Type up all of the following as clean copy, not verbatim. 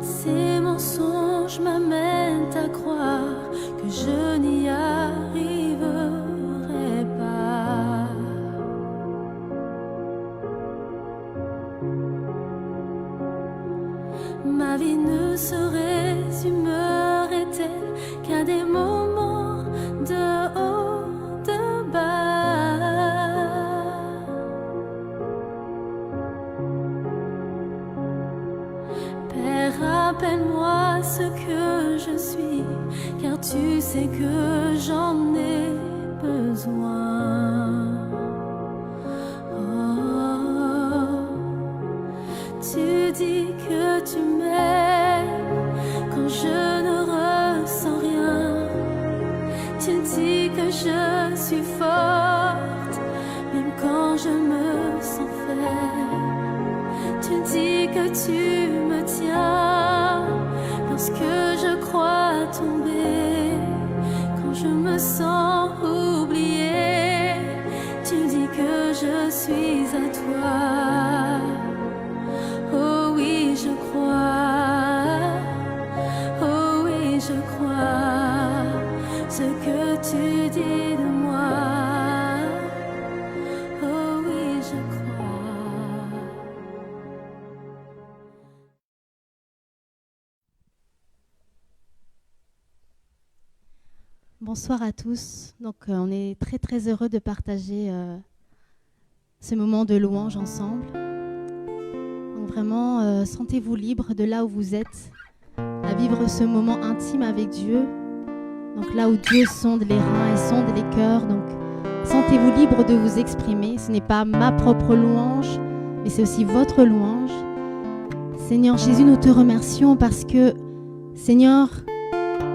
Ces mensonges m'amènent à croire que je n'y arriverai pas. Ma vie ne se résumerait-elle qu'à des moments de haut, de bas? Père, rappelle-moi ce que je suis, car tu sais que j'en ai besoin. Oh, tu dis que tu m'aimes quand je ne ressens rien. Tu dis que je suis forte, même quand je me sens faible. Tu dis que tu me tiens lorsque je crois tomber, quand je me sens oubliée. Tu dis que je suis à toi. Oh oui, je crois. Oh oui, je crois ce que tu dis de moi. Oh oui, je crois. Bonsoir à tous. Donc, on est très très heureux de partager ce moment de louange ensemble. Donc vraiment, sentez-vous libre de là où vous êtes, à vivre ce moment intime avec Dieu. Donc là où Dieu sonde les reins et sonde les cœurs. Donc sentez-vous libre de vous exprimer. Ce n'est pas ma propre louange, mais c'est aussi votre louange. Seigneur Jésus, nous te remercions parce que, Seigneur,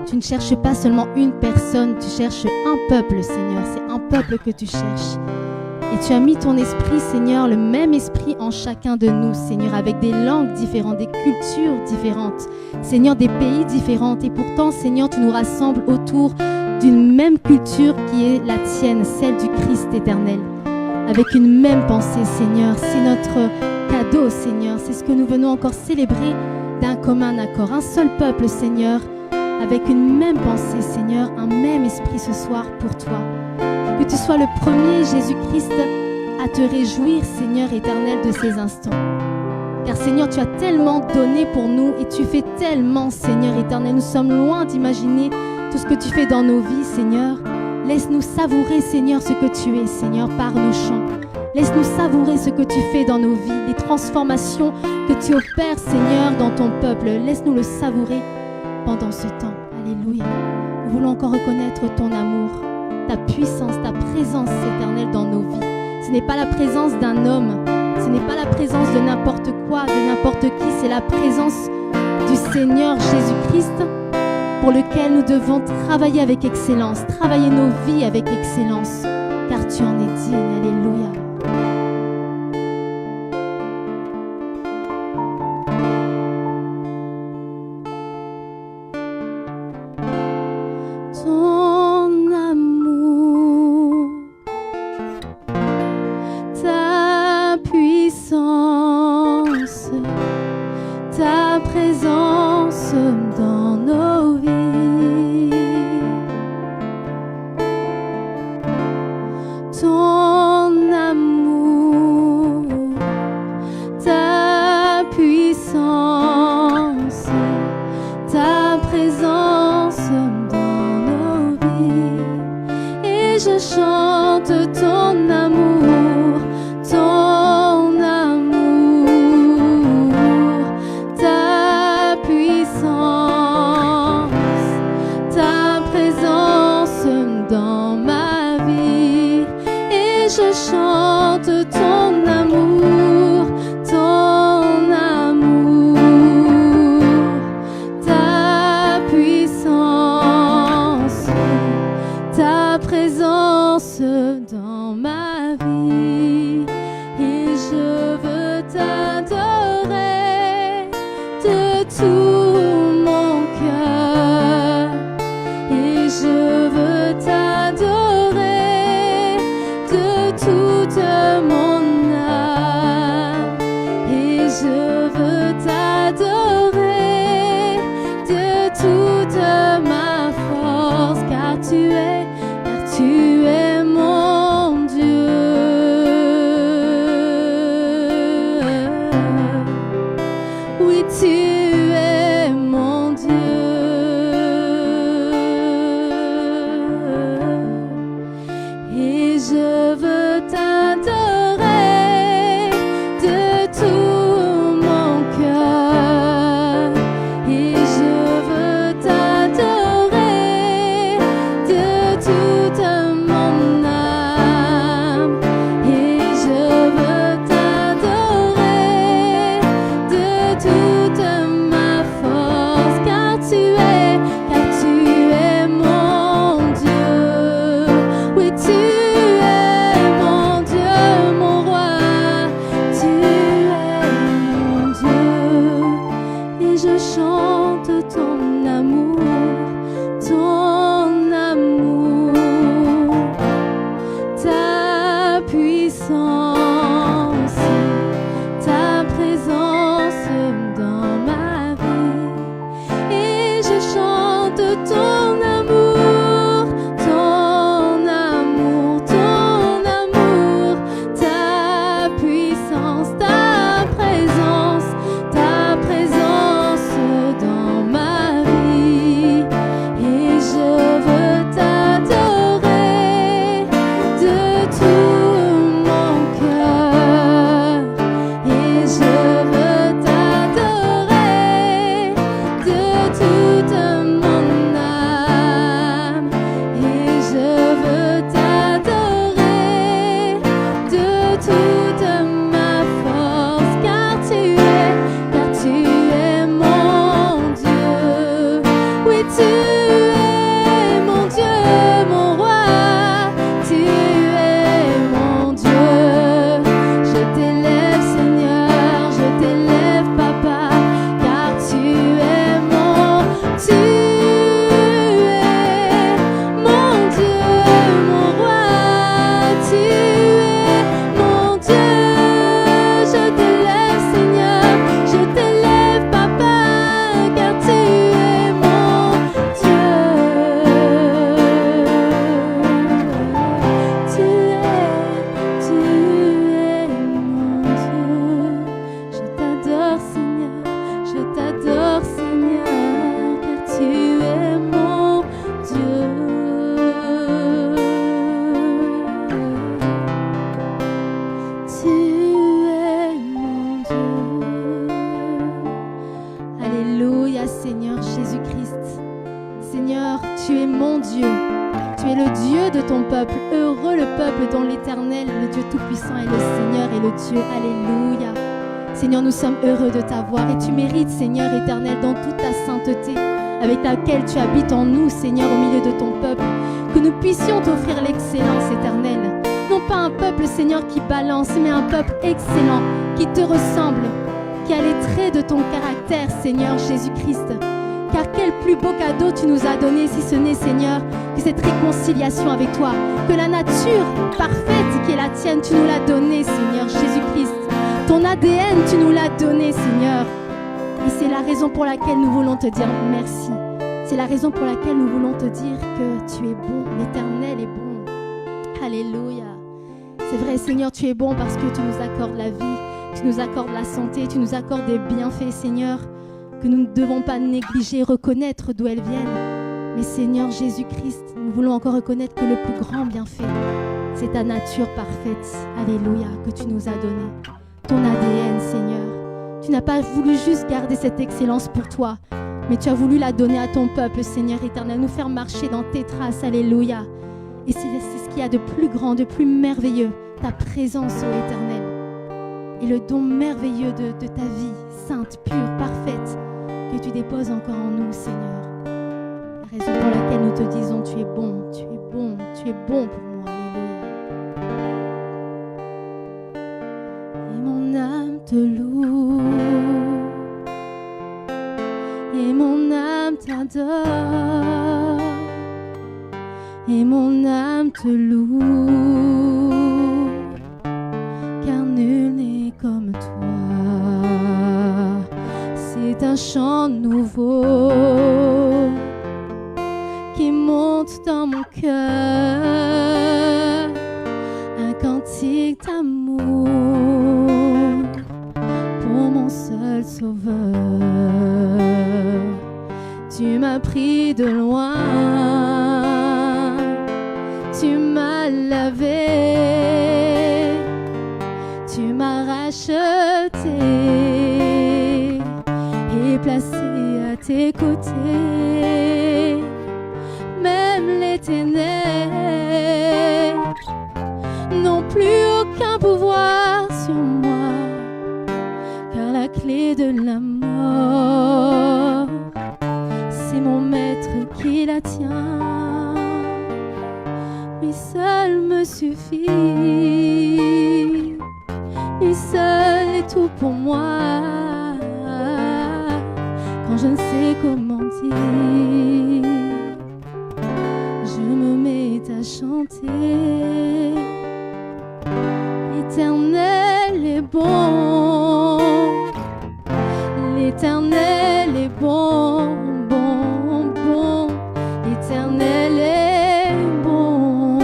tu ne cherches pas seulement une personne, tu cherches un peuple, Seigneur. C'est un peuple que tu cherches. Et tu as mis ton esprit, Seigneur, le même esprit en chacun de nous, Seigneur, avec des langues différentes, des cultures différentes, Seigneur, des pays différents. Et pourtant, Seigneur, tu nous rassembles autour d'une même culture qui est la tienne, celle du Christ éternel, avec une même pensée, Seigneur. C'est notre cadeau, Seigneur. C'est ce que nous venons encore célébrer d'un commun accord. Un seul peuple, Seigneur, avec une même pensée, Seigneur, un même esprit ce soir pour toi. Que tu sois le premier, Jésus-Christ, à te réjouir, Seigneur éternel, de ces instants. Car, Seigneur, tu as tellement donné pour nous et tu fais tellement, Seigneur éternel. Nous sommes loin d'imaginer tout ce que tu fais dans nos vies, Seigneur. Laisse-nous savourer, Seigneur, ce que tu es, Seigneur, par nos chants. Laisse-nous savourer ce que tu fais dans nos vies, les transformations que tu opères, Seigneur, dans ton peuple. Laisse-nous le savourer pendant ce temps. Alléluia. Nous voulons encore reconnaître ton amour, ta puissance, ta présence éternelle dans nos vies. Ce n'est pas la présence d'un homme, ce n'est pas la présence de n'importe quoi, de n'importe qui, c'est la présence du Seigneur Jésus-Christ pour lequel nous devons travailler avec excellence, travailler nos vies avec excellence, car tu en es digne. Alléluia. Ton amour, ta puissance, ta présence dans nos vies. Ton amour, ta puissance, ta présence dans nos vies. Et je chante ton amour, ton amour, ta puissance, ta présence dans ma vie. Et je chante ton amour, ton amour, ta puissance, ta présence dans ma vie. Et je veux t'adorer de tout mon cœur. Et je veux t'adorer de toute mon âme. Et je veux t'adorer chante ton amour, ta puissance, ta présence dans ma vie. Et je chante ton amour, ta puissance, ta présence dans ma vie. Et je veux t'adorer de tout mon cœur. Et je veux t'adorer de toute mon âme. Et je veux t'adorer de toute ma force, car tu es mon Dieu. Oui, tu es mon Dieu, mon roi. Tu es mon Dieu. Je t'élève, Seigneur, je t'élève, Papa, car tu es mon Dieu, mon roi. Tu es mon Dieu. Je t'élève, Seigneur, je t'élève, Papa, car tu es mon Dieu. Tu es mon Dieu. Je t'adore, Seigneur, car tu es mon Dieu. Tu es mon Dieu. Alléluia, Seigneur Jésus-Christ. Seigneur, tu es mon Dieu. Tu es le Dieu de ton peuple. Heureux le peuple dont l'Éternel, le Dieu Tout-Puissant, est le Seigneur et le Dieu. Alléluia. Seigneur, nous sommes heureux de t'avoir et tu mérites, Seigneur éternel, dans toute ta sainteté avec laquelle tu habites en nous, Seigneur, au milieu de ton peuple, que nous puissions t'offrir l'excellence éternelle. Non pas un peuple, Seigneur, qui balance, mais un peuple excellent, qui te ressemble, qui a les traits de ton caractère, Seigneur Jésus-Christ. Car quel plus beau cadeau tu nous as donné, si ce n'est, Seigneur, que cette réconciliation avec toi, que la nature parfaite qui est la tienne, tu nous l'as donnée, Seigneur Jésus-Christ. Ton ADN, tu nous l'as donné, Seigneur. Et c'est la raison pour laquelle nous voulons te dire merci. C'est la raison pour laquelle nous voulons te dire que tu es bon, l'Éternel est bon. Alléluia. C'est vrai, Seigneur, tu es bon parce que tu nous accordes la vie, tu nous accordes la santé, tu nous accordes des bienfaits, Seigneur, que nous ne devons pas négliger, reconnaître d'où elles viennent. Mais Seigneur Jésus-Christ, nous voulons encore reconnaître que le plus grand bienfait, c'est ta nature parfaite. Alléluia, que tu nous as donné. Ton ADN, Seigneur. Tu n'as pas voulu juste garder cette excellence pour toi, mais tu as voulu la donner à ton peuple, Seigneur éternel, nous faire marcher dans tes traces. Alléluia. Et c'est ce qu'il y a de plus grand, de plus merveilleux, ta présence, ô Éternel. Et le don merveilleux de ta vie, sainte, pure, parfaite, que tu déposes encore en nous, Seigneur. La raison pour laquelle nous te disons, tu es bon, tu es bon, tu es bon pour moi. Alléluia. Et mon âme te loue, et mon âme t'adore, et mon âme te loue, car nul n'est comme toi. C'est un chant nouveau qui monte dans mon cœur, un cantique d'amour pour mon seul sauveur. Tu m'as pris de loin, tu m'as lavé, tu m'as racheté et placé à tes côtés. Même les ténèbres n'ont plus aucun pouvoir sur moi, car la clé de la mort, c'est mon maître qui la tient. Lui seul me suffit, lui seul est tout pour moi. Quand je ne sais comment dire. Je me mets à chanter. L'Éternel est bon. L'Éternel est bon, bon, bon. L'Éternel est bon.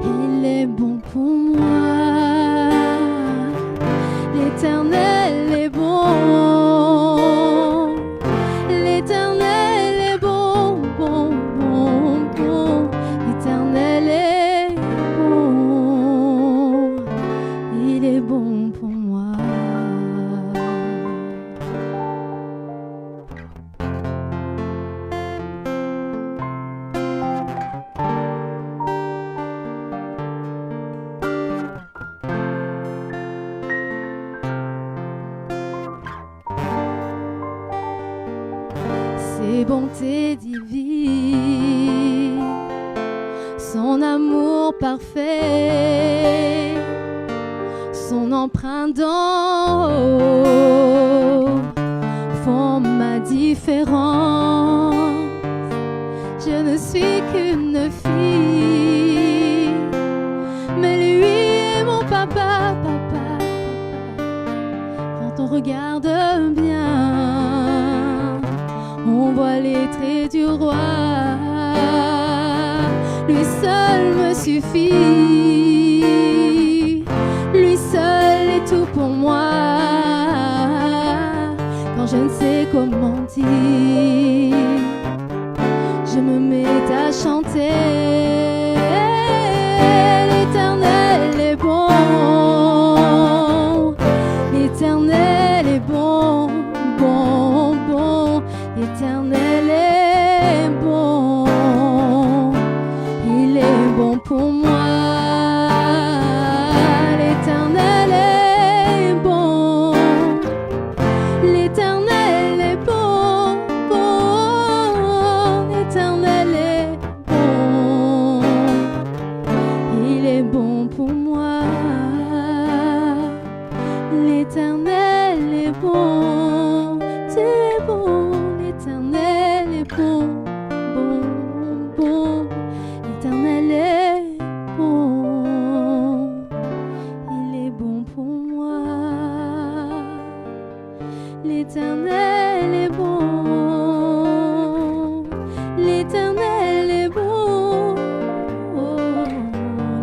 Il est bon pour moi. L'Éternel est bon. L'Éternel est bon, bon, bon, bon. L'Éternel est bon. Il est bon pour moi. Ses bontés divines, son amour parfait, son empreinte d'en haut font ma différence. Je ne suis qu'une fille, mais lui est mon papa, papa, papa. Quand on regarde bien, on voit les traits du roi. Lui seul me suffit. Lui seul est tout pour moi. Quand je ne sais comment dire, je me mets à chanter. L'Éternel est bon. L'Éternel est bon, bon, bon. L'Éternel est bon. Il est bon pour moi. L'Éternel est bon. L'Éternel est bon, bon. L'Éternel est bon. Il est bon pour moi. L'Éternel est bon. Tu es bon. L'Éternel est bon, bon, bon. L'Éternel est bon. Il est bon pour moi. L'Éternel est bon. L'Éternel est bon. Oh,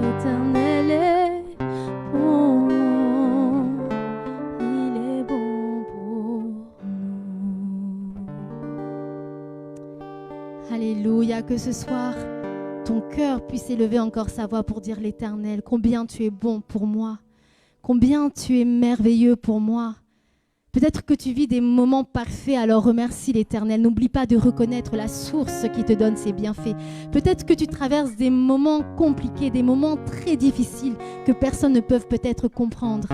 l'Éternel est bon. Il est bon pour nous. Alléluia, que ce soir, ton cœur puisse élever encore sa voix pour dire l'Éternel, combien tu es bon pour moi, combien tu es merveilleux pour moi. Peut-être que tu vis des moments parfaits, alors remercie l'Éternel. N'oublie pas de reconnaître la source qui te donne ses bienfaits. Peut-être que tu traverses des moments compliqués, des moments très difficiles que personne ne peut peut-être comprendre.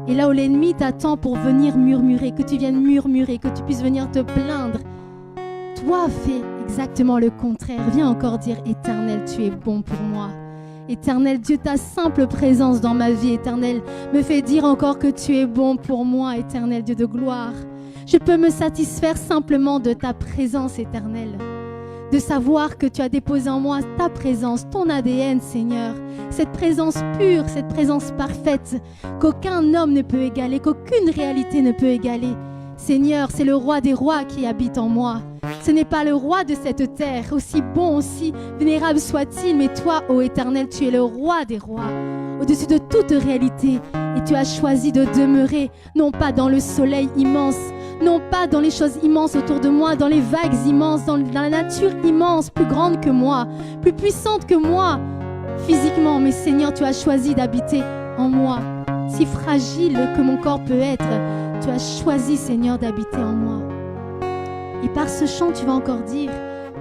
Et là où l'ennemi t'attend pour venir murmurer, que tu viennes murmurer, que tu puisses venir te plaindre, toi fais exactement le contraire. Viens encore dire Éternel, tu es bon pour moi. Éternel Dieu, ta simple présence dans ma vie, Éternel, me fait dire encore que tu es bon pour moi, Éternel Dieu de gloire. Je peux me satisfaire simplement de ta présence, Éternel, de savoir que tu as déposé en moi ta présence, ton ADN, Seigneur, cette présence pure, cette présence parfaite, qu'aucun homme ne peut égaler, qu'aucune réalité ne peut égaler. Seigneur, c'est le roi des rois qui habite en moi. Ce n'est pas le roi de cette terre, aussi bon, aussi vénérable soit-il, mais toi, ô Éternel, tu es le roi des rois, au-dessus de toute réalité. Et tu as choisi de demeurer, non pas dans le soleil immense, non pas dans les choses immenses autour de moi, dans les vagues immenses, dans la nature immense, plus grande que moi, plus puissante que moi, physiquement. Mais Seigneur, tu as choisi d'habiter en moi, si fragile que mon corps peut être. Tu as choisi, Seigneur, d'habiter en moi. Et par ce chant, tu vas encore dire,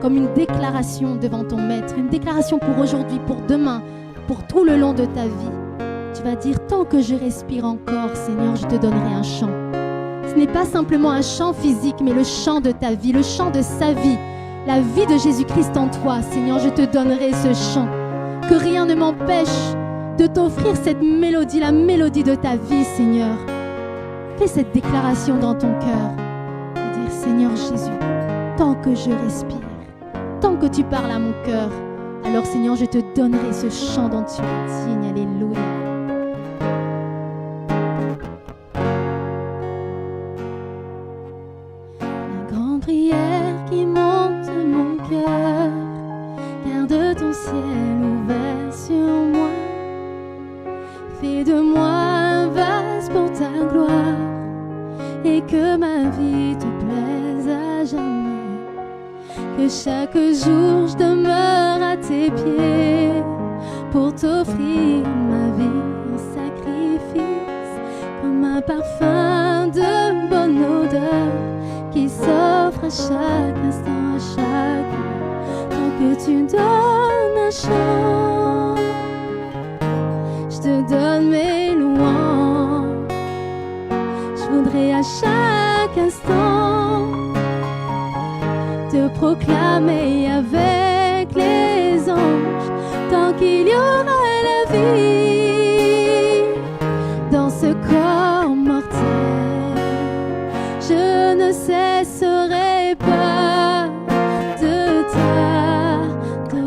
comme une déclaration devant ton maître, une déclaration pour aujourd'hui, pour demain, pour tout le long de ta vie. Tu vas dire, tant que je respire encore, Seigneur, je te donnerai un chant. Ce n'est pas simplement un chant physique, mais le chant de ta vie, le chant de sa vie, la vie de Jésus-Christ en toi. Seigneur, je te donnerai ce chant. Que rien ne m'empêche de t'offrir cette mélodie, la mélodie de ta vie, Seigneur. Fais cette déclaration dans ton cœur. Seigneur Jésus, tant que je respire, tant que tu parles à mon cœur, alors Seigneur, je te donnerai ce chant dont tu es digne. Alléluia. La grande prière qui monte mon cœur, garde ton ciel ouvert sur moi. Fais de moi un vase pour ta gloire et que ma vie te plaise à jamais. Que chaque jour je demeure à tes pieds pour t'offrir ma vie en sacrifice, comme un parfum de bonne odeur qui s'offre à chaque instant, à chaque heure. Tant que tu donnes un chant, je te donne mes louanges. Je voudrais à chaque instant te proclamer avec les anges, tant qu'il y aura la vie dans ce corps mortel. Je ne cesserai pas de t'adorer.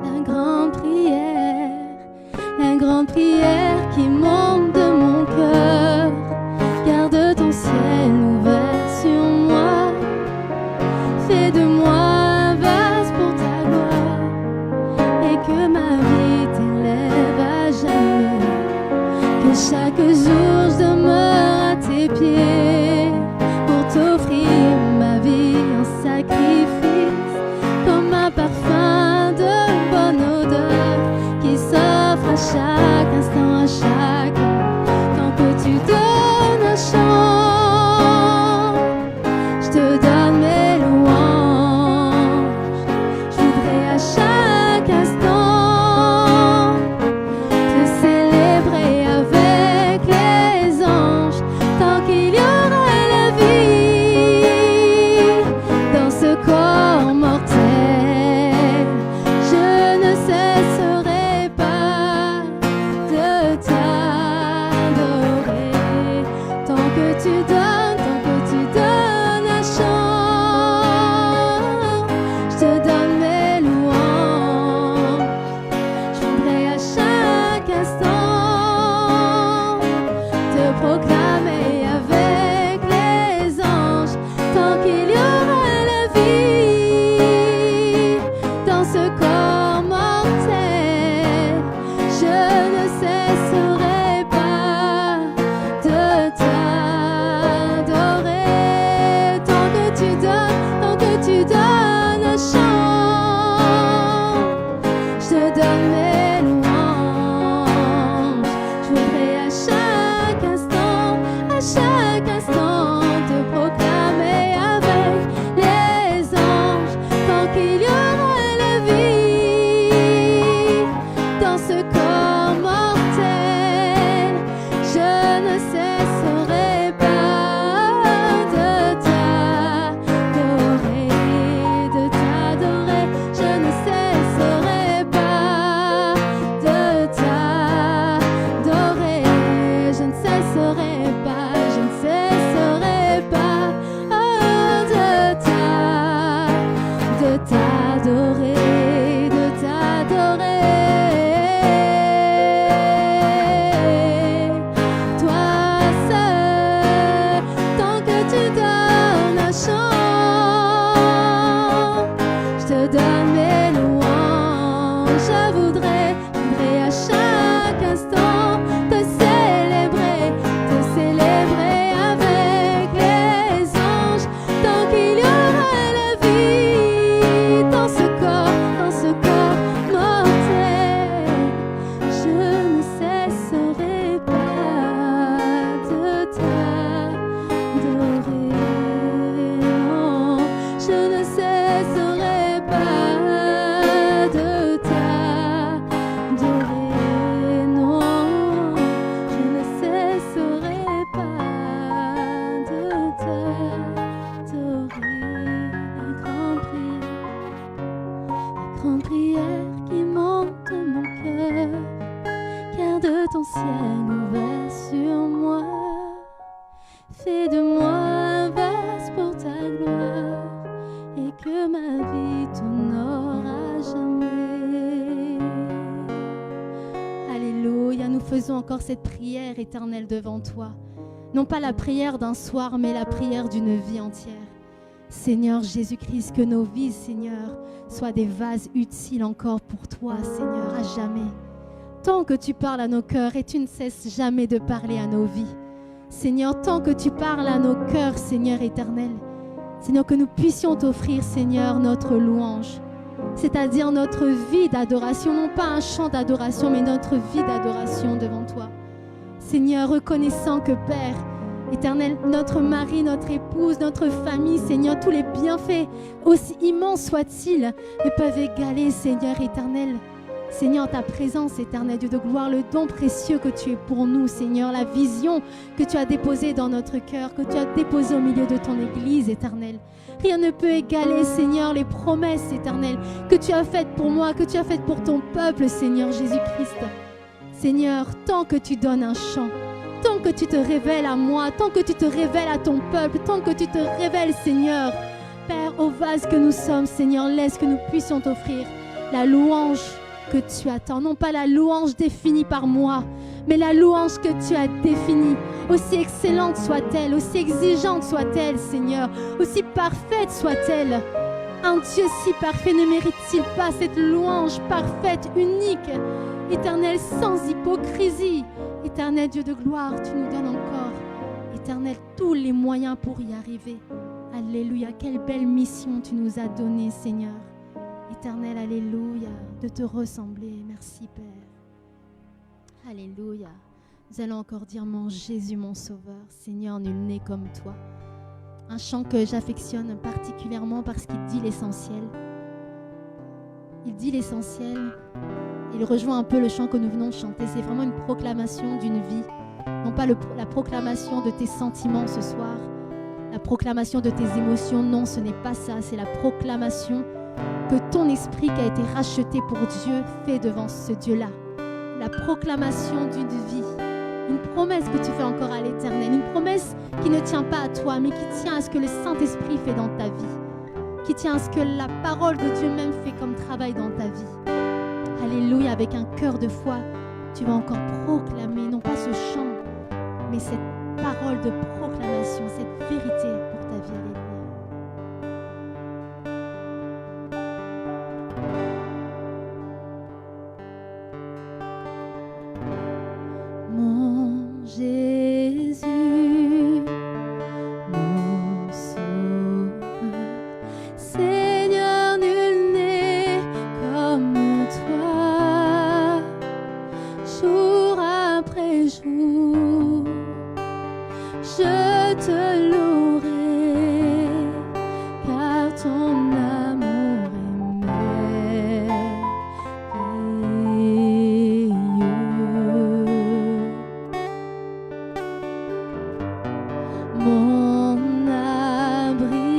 La grande prière qui monte de mon cœur, garde ton ciel ouvert sur moi. Fais de moi un vase pour ta gloire et que ma vie t'élève à jamais. Que chaque jour je demeure à tes pieds pour t'offrir ma vie en sacrifice, comme un parfum de bonne odeur qui s'offre à chaque instant, à chaque heure. Tant que tu donnes un chant, je te donne mes louanges. Je voudrais à chaque instant te célébrer avec les anges, tant qu'il y aura encore cette prière éternelle devant toi. Non pas la prière d'un soir, mais la prière d'une vie entière. Seigneur Jésus-Christ, que nos vies, Seigneur, soient des vases utiles encore pour toi, Seigneur, à jamais. Tant que tu parles à nos cœurs et tu ne cesses jamais de parler à nos vies. Seigneur, tant que tu parles à nos cœurs, Seigneur éternel, Seigneur, que nous puissions t'offrir, Seigneur, notre louange, c'est-à-dire notre vie d'adoration, non pas un chant d'adoration, mais notre vie d'adoration devant toi. Seigneur, reconnaissant que Père éternel, notre mari, notre épouse, notre famille, Seigneur, tous les bienfaits, aussi immenses soient-ils, ne peuvent égaler, Seigneur éternel, Seigneur, ta présence éternelle, Dieu de gloire, le don précieux que tu es pour nous, Seigneur, la vision que tu as déposée dans notre cœur, que tu as déposée au milieu de ton Église éternelle. Rien ne peut égaler, Seigneur, les promesses éternelles que tu as faites pour moi, que tu as faites pour ton peuple, Seigneur Jésus-Christ. Seigneur, tant que tu donnes un chant, tant que tu te révèles à moi, tant que tu te révèles à ton peuple, tant que tu te révèles, Seigneur, Père, au vase que nous sommes, Seigneur, laisse que nous puissions t'offrir la louange que tu attends, non pas la louange définie par moi, mais la louange que tu as définie, aussi excellente soit-elle, aussi exigeante soit-elle, Seigneur, aussi parfaite soit-elle. Un Dieu si parfait ne mérite-t-il pas cette louange parfaite, unique, éternelle, sans hypocrisie? Éternel Dieu de gloire, tu nous donnes encore, éternel, tous les moyens pour y arriver. Alléluia, quelle belle mission tu nous as donnée, Seigneur. Éternel, alléluia, de te ressembler. Merci, Père. Alléluia. Nous allons encore dire, mon Jésus, mon Sauveur. Seigneur, nul n'est comme toi. Un chant que j'affectionne particulièrement parce qu'il dit l'essentiel. Il dit l'essentiel. Il rejoint un peu le chant que nous venons de chanter. C'est vraiment une proclamation d'une vie. Non pas la proclamation de tes sentiments ce soir, la proclamation de tes émotions. Non, ce n'est pas ça. C'est la proclamation que ton esprit qui a été racheté pour Dieu fait devant ce Dieu-là. La proclamation d'une vie. Une promesse que tu fais encore à l'Éternel. Une promesse qui ne tient pas à toi, mais qui tient à ce que le Saint-Esprit fait dans ta vie. Qui tient à ce que la parole de Dieu même fait comme travail dans ta vie. Alléluia, avec un cœur de foi, tu vas encore proclamer, non pas ce chant, mais cette parole de proclamation, cette vérité pour ta vie. Alléluia. Mon Jésus, mon Sauveur, Seigneur, nul n'est comme toi, jour après jour, je te louerai, car ton amour est merveilleux. Mon abri,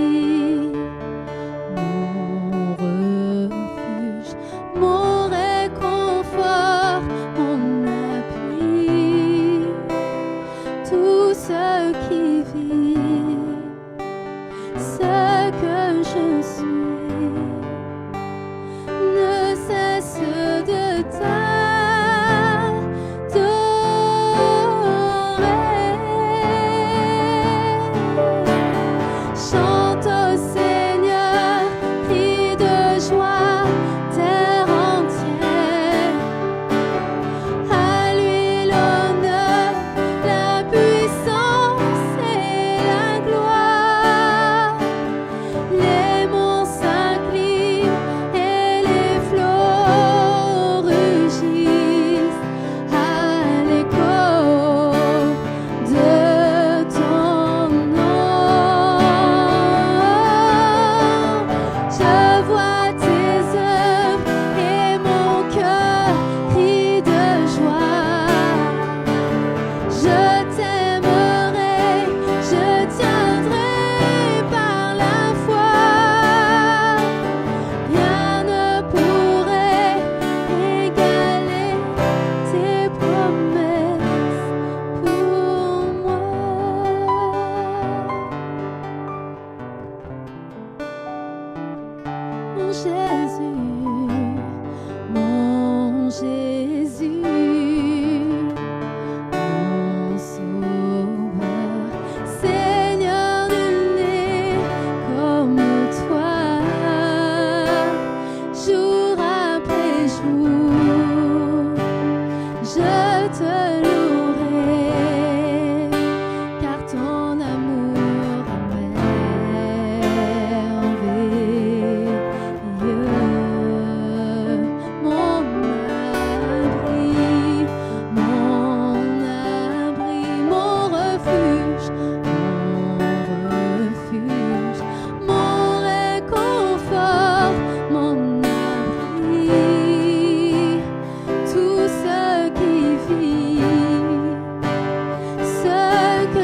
mon refuge, mon réconfort, mon appui, tout ce qui vit, ce que je suis, ne cesse de t'adorer.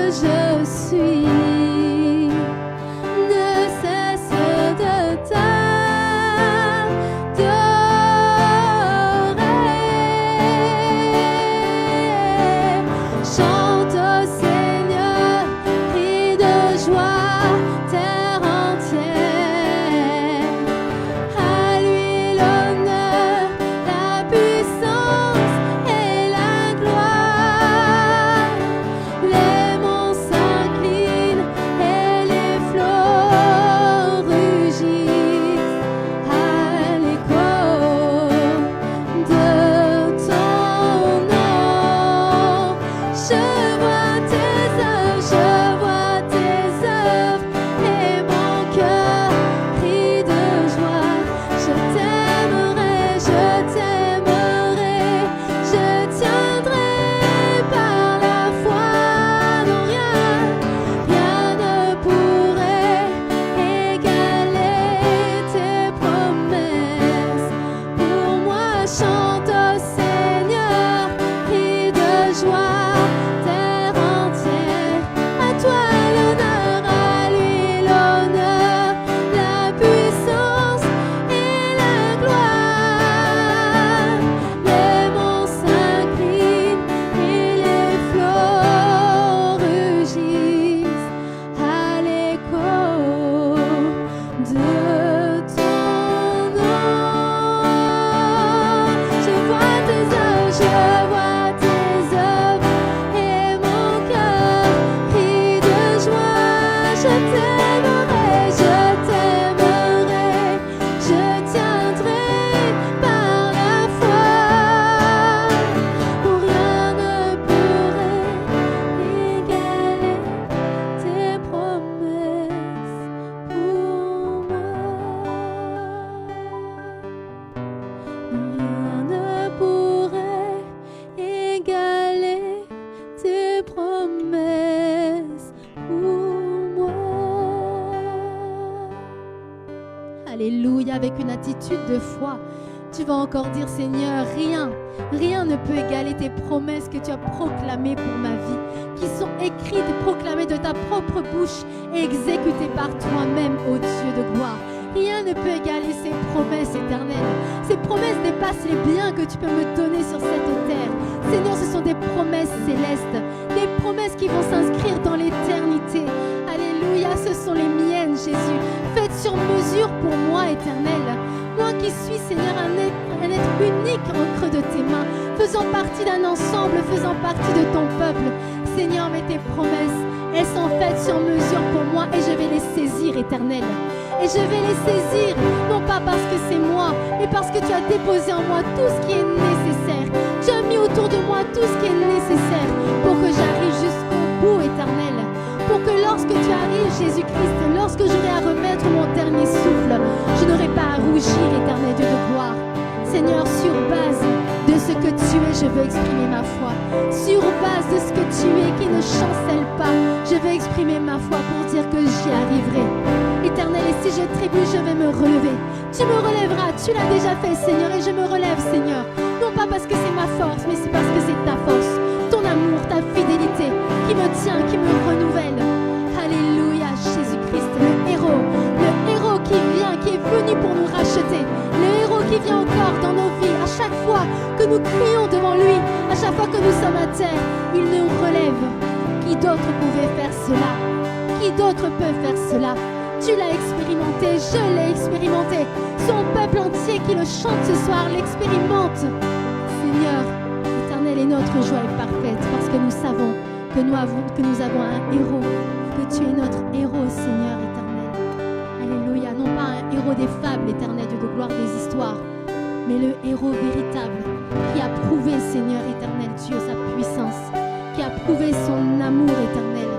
je suis ne cesse de t'adorer. Chante au Seigneur, crie de joie, terre entière. À lui l'honneur, la puissance et la gloire. Les monts s'inclinent et les flots rugissent à l'écho de ton nom. Je vois tes œuvres et mon cœur crie de joie. Je t'aimerai, je tiendrai par la foi. Non, rien ne pourrait égaler tes promesses. Pour moi, chante au Seigneur, crie de joie, terre entière. À toi l'honneur, à lui l'honneur, la puissance et la gloire. Les monts s'inclinent et les flots rugissent à l'écho de ton nom. Je vois tes œuvres et mon cœur crie de joie. Je t'aimerai, je tiendrai par la foi. Pour rien ne pourrait égaler tes promesses pour moi. Rien ne pourrait égaler tes promesses pour moi. Alléluia, avec une attitude de foi, tu vas encore dire Seigneur, rien ne peut égaler tes promesses que tu as proclamées pour ma vie, qui sont écrites et proclamées de ta propre bouche et exécutées par toi-même, ô Dieu de gloire. Rien ne peut égaler ces promesses éternelles. Ces promesses dépassent les biens que tu peux me donner sur cette terre. Seigneur, ce sont des promesses célestes, des promesses qui vont s'inscrire dans l'éternité. Alléluia, ce sont les miennes, Jésus, faites sur mesure pour moi, éternel. Moi qui suis, Seigneur, un être unique en creux de tes mains, faisant partie d'un ensemble, faisant partie de ton peuple. Seigneur, mais tes promesses, elles sont faites sur mesure pour moi et je vais les saisir, éternel. Et je vais les saisir, non pas parce que c'est moi, mais parce que tu as déposé en moi tout ce qui est nécessaire. Tu as mis autour de moi tout ce qui est nécessaire pour que j'arrive jusqu'au bout, éternel. Pour que lorsque tu arrives, Jésus-Christ, lorsque j'aurai à remettre mon dernier souffle, je n'aurai pas à rougir, éternel Dieu de gloire. Seigneur, sur base de ce que tu es, je veux exprimer ma foi. Sur base de ce que tu es qui ne chancelle pas, je veux exprimer ma foi pour dire que j'y arriverai. Éternel, et si je trébuche, je vais me relever. Tu me relèveras, tu l'as déjà fait, Seigneur, et je me relève, Seigneur. Non pas parce que c'est ma force, mais c'est parce que c'est ta force, ton amour, ta fidélité qui me tient, qui me renouvelle. Alléluia, Jésus-Christ, le héros qui vient, qui est venu pour nous racheter, le héros qui vient encore dans nos vies, à chaque fois que nous crions devant lui, à chaque fois que nous sommes à terre, il nous relève. Qui d'autre pouvait faire cela? Qui d'autre peut faire cela? Tu l'as expérimenté, je l'ai expérimenté. Son peuple entier qui le chante ce soir l'expérimente. Seigneur, éternel, et notre joie est parfaite parce que nous savons que nous avons un héros, que tu es notre héros, Seigneur éternel. Alléluia, non pas un héros des fables, éternel Dieu de gloire, des histoires, mais le héros véritable qui a prouvé, Seigneur éternel Dieu, sa puissance, qui a prouvé son amour éternel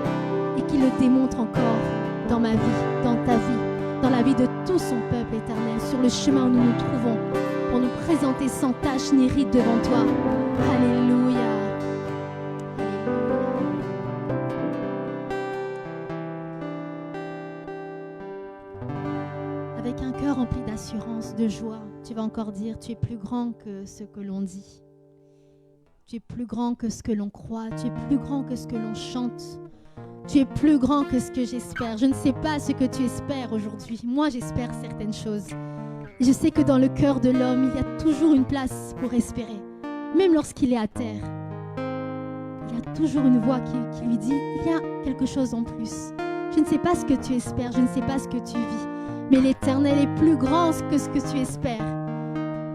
et qui le démontre encore dans ma vie, dans ta vie, dans la vie de tout son peuple éternel, sur le chemin où nous nous trouvons, pour nous présenter sans tache ni ride devant toi. Alléluia. Avec un cœur rempli d'assurance, de joie, tu vas encore dire, tu es plus grand que ce que l'on dit. Tu es plus grand que ce que l'on croit, tu es plus grand que ce que l'on chante. Tu es plus grand que ce que j'espère. Je ne sais pas ce que tu espères aujourd'hui. Moi, j'espère certaines choses. Et je sais que dans le cœur de l'homme, il y a toujours une place pour espérer. Même lorsqu'il est à terre, il y a toujours une voix qui lui dit, il y a quelque chose en plus. Je ne sais pas ce que tu espères, je ne sais pas ce que tu vis. Mais l'Éternel est plus grand que ce que tu espères.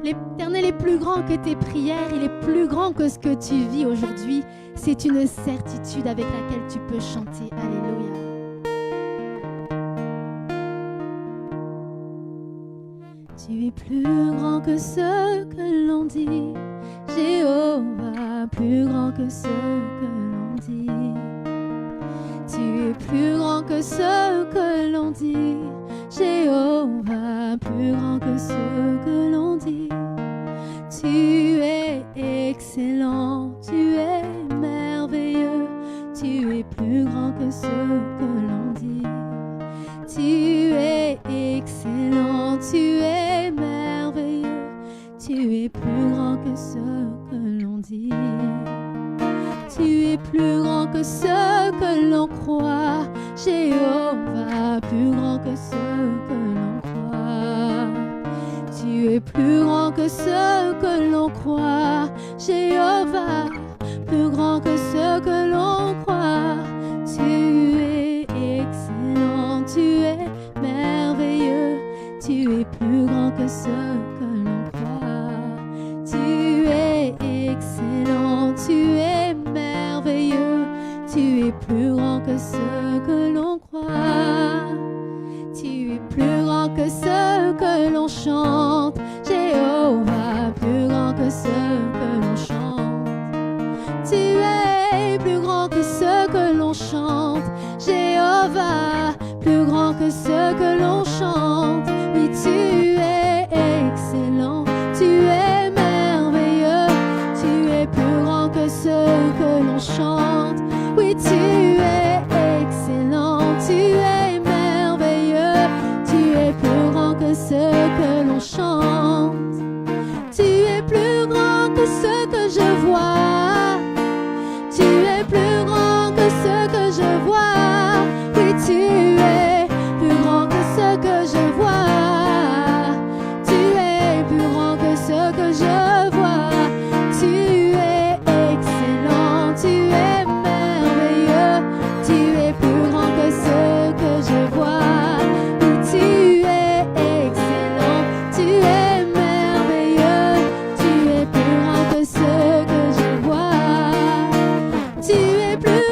L'Éternel est plus grand que tes prières, il est plus grand que ce que tu vis aujourd'hui. C'est une certitude avec laquelle tu peux chanter. Alléluia. Tu es plus grand que ce que l'on dit. Jéhovah, plus grand que ce que l'on dit. Tu es plus grand que ce que l'on dit. Jéhovah, plus grand que ce que l'on dit. Tu es excellent, tu es merveilleux, tu es plus grand que ce que l'on dit. Tu es excellent, tu es merveilleux, tu es plus grand que ce que l'on dit. Tu es plus grand que ce que l'on croit, Jéhovah, plus grand que ce que l'on croit. Tu es plus grand que ce que l'on croit, Jéhovah, plus grand que ce que l'on croit. Tu es excellent, tu es merveilleux, tu es plus grand que ce que l'on croit. Tu es excellent, tu es merveilleux, tu es plus grand que ce que l'on croit. Tu es plus grand que ce que l'on chante, Jéhovah, plus grand que ce que l'on chante. Tu es plus grand que ce que l'on chante, Jéhovah, plus grand que ce que l'on chante. Oui, tu es excellent, tu es merveilleux, tu es plus grand que ce que l'on chante. Oui, tu es excellent, tu es merveilleux, tu es plus grand que ce que l'on chante. Tu es plus grand que ce que je vois. Tu es plus grand que ce que je vois. Oui, tu es plus grand que ce que je vois. Tu es plus grand que ce que je vois. Tu es excellent, tu es merveilleux, tu es plus grand que ce que je vois. Oui, tu es excellent, tu es merveilleux, tu es plus grand que ce que je vois. Tu es plus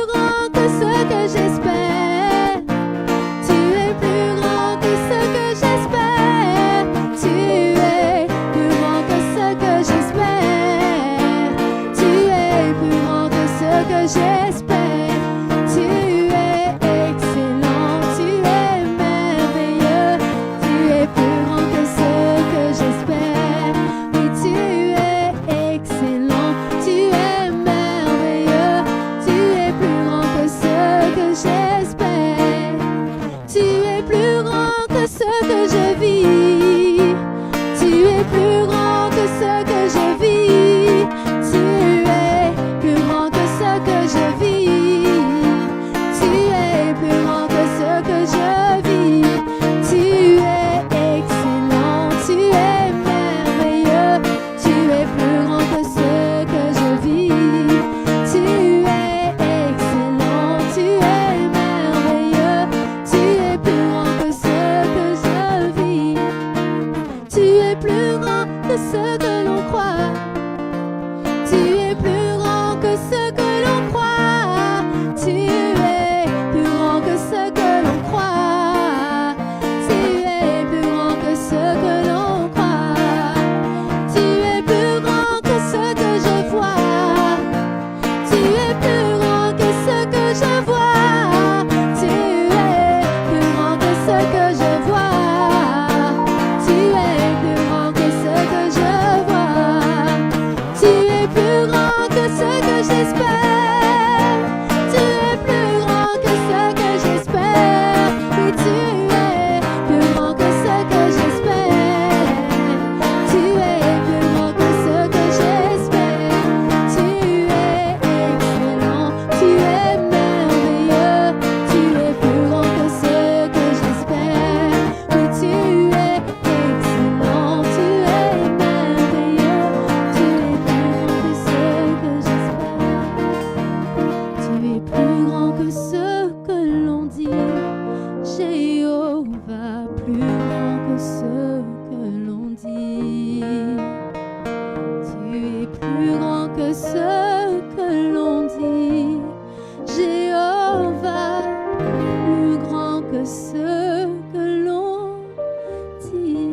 plus grand que ce que l'on dit. Jéhovah, plus grand que ce que l'on dit. Tu es plus grand que ce que l'on dit. Jéhovah, plus grand que ce que l'on dit.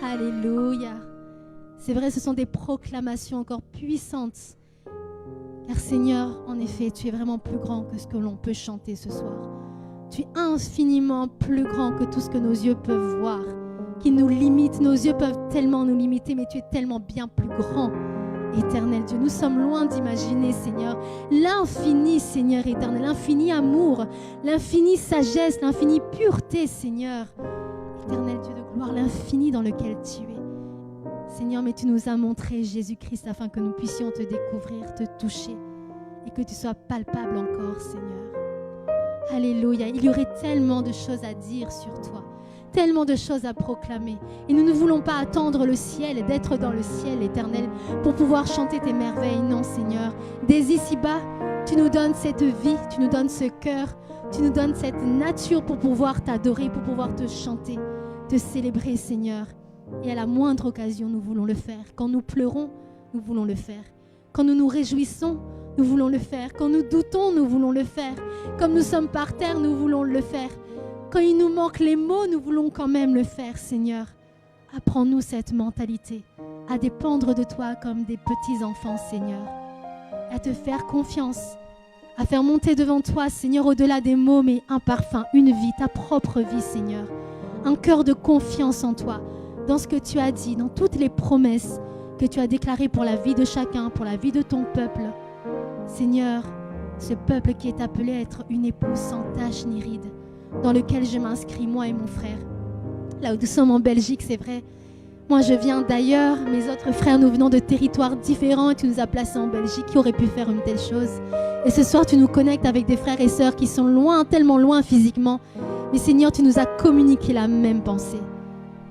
Alléluia. C'est vrai, ce sont des proclamations encore puissantes. Car Seigneur, en effet, tu es vraiment plus grand que ce que l'on peut chanter ce soir. Tu es infiniment plus grand que tout ce que nos yeux peuvent voir, qui nous limite. Nos yeux peuvent tellement nous limiter, mais tu es tellement bien plus grand, éternel Dieu. Nous sommes loin d'imaginer, Seigneur, l'infini, Seigneur éternel, l'infini amour, l'infini sagesse, l'infini pureté, Seigneur. Éternel Dieu de gloire, l'infini dans lequel tu es. Seigneur, mais tu nous as montré Jésus-Christ afin que nous puissions te découvrir, te toucher et que tu sois palpable encore, Seigneur. Alléluia. Il y aurait tellement de choses à dire sur toi, tellement de choses à proclamer. Et nous ne voulons pas attendre le ciel et d'être dans le ciel éternel pour pouvoir chanter tes merveilles. Non, Seigneur. Dès ici-bas, tu nous donnes cette vie, tu nous donnes ce cœur, tu nous donnes cette nature pour pouvoir t'adorer, pour pouvoir te chanter, te célébrer, Seigneur. Et à la moindre occasion, nous voulons le faire. Quand nous pleurons, nous voulons le faire. Quand nous nous réjouissons, nous voulons le faire. Quand nous doutons, nous voulons le faire. Comme nous sommes par terre, nous voulons le faire. Quand il nous manque les mots, nous voulons quand même le faire, Seigneur. Apprends-nous cette mentalité, à dépendre de toi comme des petits enfants, Seigneur. À te faire confiance, à faire monter devant toi, Seigneur, au-delà des mots, mais un parfum, une vie, ta propre vie, Seigneur. Un cœur de confiance en toi, dans ce que tu as dit, dans toutes les promesses que tu as déclarées pour la vie de chacun, pour la vie de ton peuple. Seigneur, ce peuple qui est appelé à être une épouse sans tache ni ride, dans lequel je m'inscris, moi et mon frère. Là où nous sommes en Belgique, c'est vrai. Moi, je viens d'ailleurs, mes autres frères, nous venons de territoires différents et tu nous as placés en Belgique. Qui aurait pu faire une telle chose? Et ce soir, tu nous connectes avec des frères et sœurs qui sont loin, tellement loin physiquement. Mais Seigneur, tu nous as communiqué la même pensée.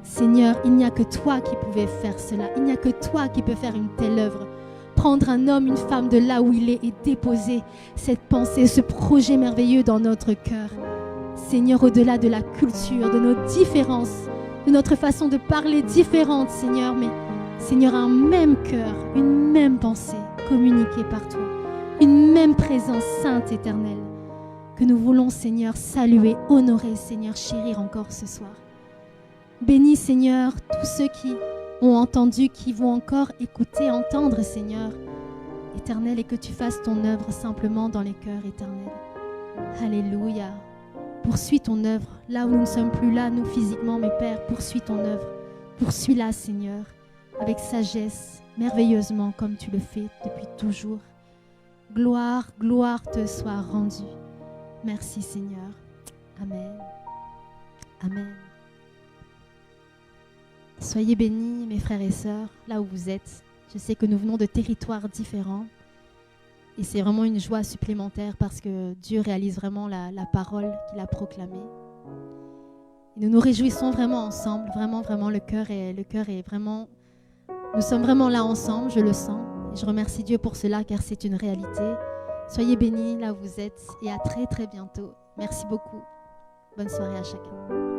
Seigneur, il n'y a que toi qui pouvais faire cela. Il n'y a que toi qui peux faire une telle œuvre. Prendre un homme, une femme de là où il est et déposer cette pensée, ce projet merveilleux dans notre cœur. Seigneur, au-delà de la culture, de nos différences, de notre façon de parler différente, Seigneur, mais Seigneur, un même cœur, une même pensée communiquée par toi, une même présence sainte, éternelle, que nous voulons, Seigneur, saluer, honorer, Seigneur, chérir encore ce soir. Bénis, Seigneur, tous ceux qui ont entendu, qui vont encore écouter, entendre, Seigneur, éternel, et que tu fasses ton œuvre simplement dans les cœurs, éternels. Alléluia. Poursuis ton œuvre, là où nous ne sommes plus là, nous physiquement, mais Père, poursuis ton œuvre. Poursuis-la, Seigneur, avec sagesse, merveilleusement, comme tu le fais depuis toujours. Gloire, gloire te soit rendue. Merci, Seigneur. Amen. Amen. Soyez bénis, mes frères et sœurs, là où vous êtes. Je sais que nous venons de territoires différents. Et c'est vraiment une joie supplémentaire parce que Dieu réalise vraiment la parole qu'il a proclamée. Et nous nous réjouissons vraiment ensemble, vraiment, le cœur est vraiment... Nous sommes vraiment là ensemble, je le sens. Et je remercie Dieu pour cela car c'est une réalité. Soyez bénis là où vous êtes et à très très bientôt. Merci beaucoup. Bonne soirée à chacun.